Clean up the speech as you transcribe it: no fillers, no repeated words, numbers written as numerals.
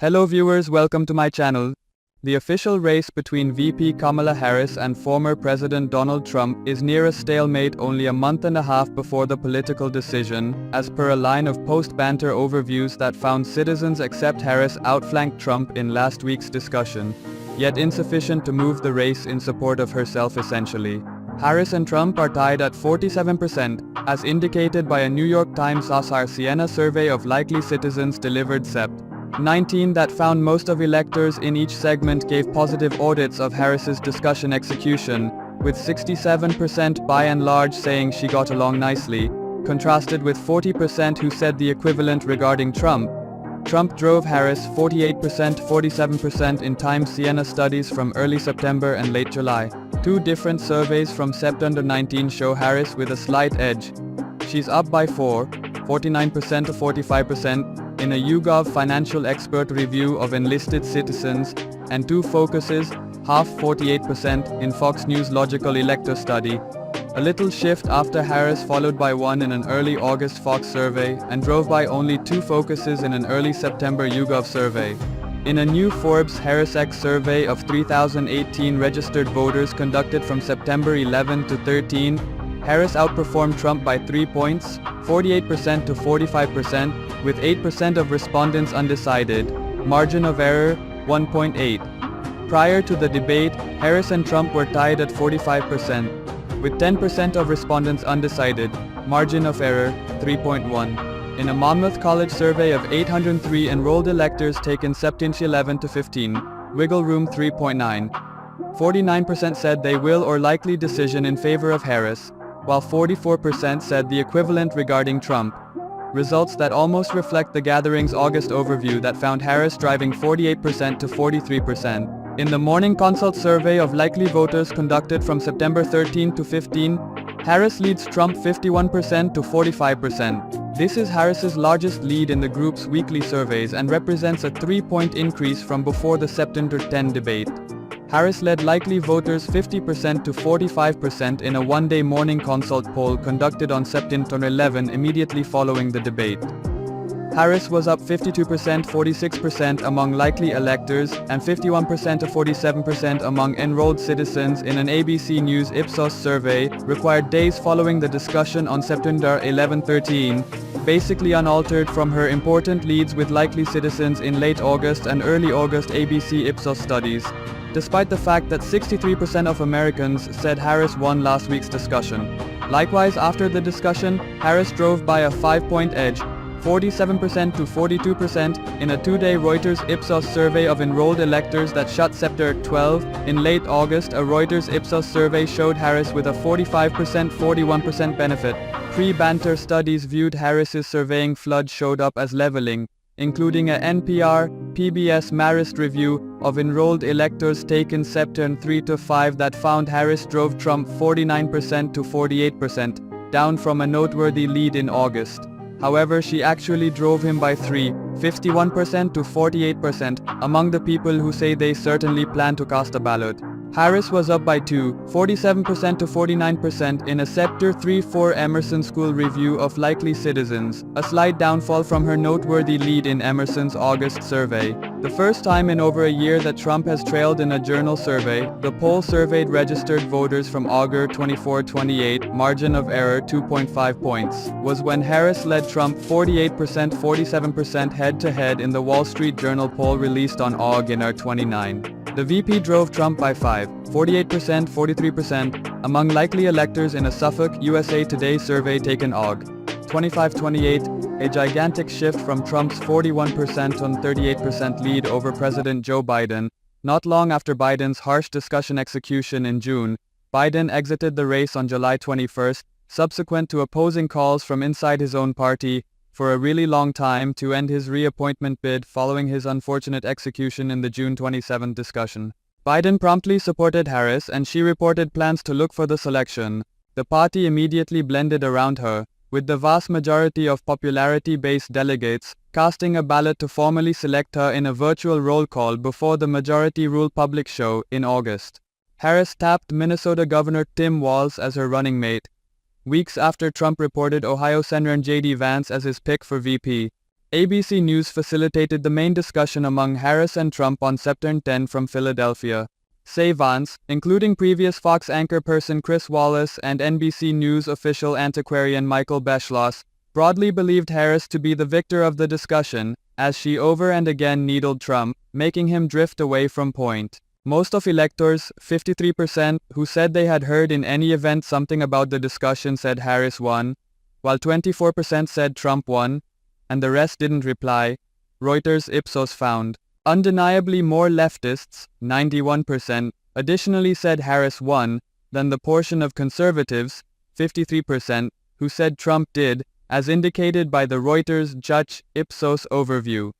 Hello viewers, welcome to my channel. The official race between VP Kamala Harris and former President Donald Trump is near a stalemate only a month and a half before the political decision, as per a line of post-banter overviews that found citizens accept Harris outflanked Trump in last week's discussion, yet insufficient to move the race in support of herself essentially. Harris and Trump are tied at 47%, as indicated by a New York Times Siena survey of likely citizens delivered Sept. 19 that found most of electors in each segment gave positive audits of Harris's discussion execution, with 67% by and large saying she got along nicely, contrasted with 40% who said the equivalent regarding Trump. Trump drove Harris 48%, 47% in Times Siena studies from early September and late July. Two different surveys from September 19 show Harris with a slight edge. She's up by 49% to 45%, in a YouGov financial expert review of enlisted citizens, and two focuses, half 48% in Fox News logical elector study. A little shift after Harris followed by one in an early August Fox survey, and drove by only two focuses in an early September YouGov survey. In a new Forbes HarrisX survey of 3,018 registered voters conducted from September 11 to 13, Harris outperformed Trump by 3 points, 48% to 45%, with 8% of respondents undecided, margin of error, 1.8. Prior to the debate, Harris and Trump were tied at 45%, with 10% of respondents undecided, margin of error, 3.1. In a Monmouth College survey of 803 enrolled electors taken September 11 to 15, wiggle room 3.9. 49% said they will or likely decision in favor of Harris, while 44% said the equivalent regarding Trump. Results that almost reflect the gathering's August overview that found Harris driving 48% to 43%. In the Morning Consult survey of likely voters conducted from September 13 to 15, Harris leads Trump 51% to 45%. This is Harris's largest lead in the group's weekly surveys and represents a 3-point increase from before the September 10 debate. Harris led likely voters 50% to 45% in a one-day Morning Consult poll conducted on September 11 immediately following the debate. Harris was up 52%, 46% among likely electors, and 51% to 47% among enrolled citizens in an ABC News Ipsos survey, required days following the discussion on September 11-13, basically unaltered from her important leads with likely citizens in late August and early August ABC Ipsos studies, despite the fact that 63% of Americans said Harris won last week's discussion. Likewise, after the discussion, Harris drove by a 5-point edge, 47% to 42%, in a two-day Reuters Ipsos survey of enrolled electors that shut September 12. In late August, a Reuters Ipsos survey showed Harris with a 45%, 41% benefit. Pre-banter studies viewed Harris's surveying flood showed up as leveling, including a NPR, PBS Marist review of enrolled electors taken September 3 to 5 that found Harris drove Trump 49% to 48%, down from a noteworthy lead in August. However, she actually drove him by 3, 51% to 48%, among the people who say they certainly plan to cast a ballot. Harris was up by 2, 47% to 49% in a September 3-4 Emerson School review of likely citizens, a slight downfall from her noteworthy lead in Emerson's August survey. The first time in over a year that Trump has trailed in a journal survey, the poll surveyed registered voters from August 24-28, margin of error 2.5 points, was when Harris led Trump 48%, 47% head-to-head in the Wall Street Journal poll released on August 29. The VP drove Trump by 5, 48%, 43%, among likely electors in a Suffolk, USA Today survey taken Aug. 25-28, a gigantic shift from Trump's 41% on 38% lead over President Joe Biden. Not long after Biden's harsh discussion execution in June, Biden exited the race on July 21, subsequent to opposing calls from inside his own party for a really long time to end his reappointment bid following his unfortunate execution in the June 27 discussion. Biden promptly supported Harris and she reported plans to look for the selection. The party immediately blended around her, with the vast majority of popularity-based delegates casting a ballot to formally select her in a virtual roll call before the majority rule public show in August. Harris tapped Minnesota Governor Tim Walz as her running mate, weeks after Trump reported Ohio Senator J.D. Vance as his pick for VP. ABC News facilitated the main discussion among Harris and Trump on September 10 from Philadelphia. Savants, including previous Fox anchor person Chris Wallace and NBC News official antiquarian Michael Beschloss, broadly believed Harris to be the victor of the discussion, as she over and again needled Trump, making him drift away from point. Most of electors, 53%, who said they had heard in any event something about the discussion said Harris won, while 24% said Trump won, and the rest didn't reply, Reuters Ipsos found. Undeniably more leftists, 91%, additionally said Harris won, than the portion of conservatives, 53%, who said Trump did, as indicated by the Reuters Judge Ipsos overview.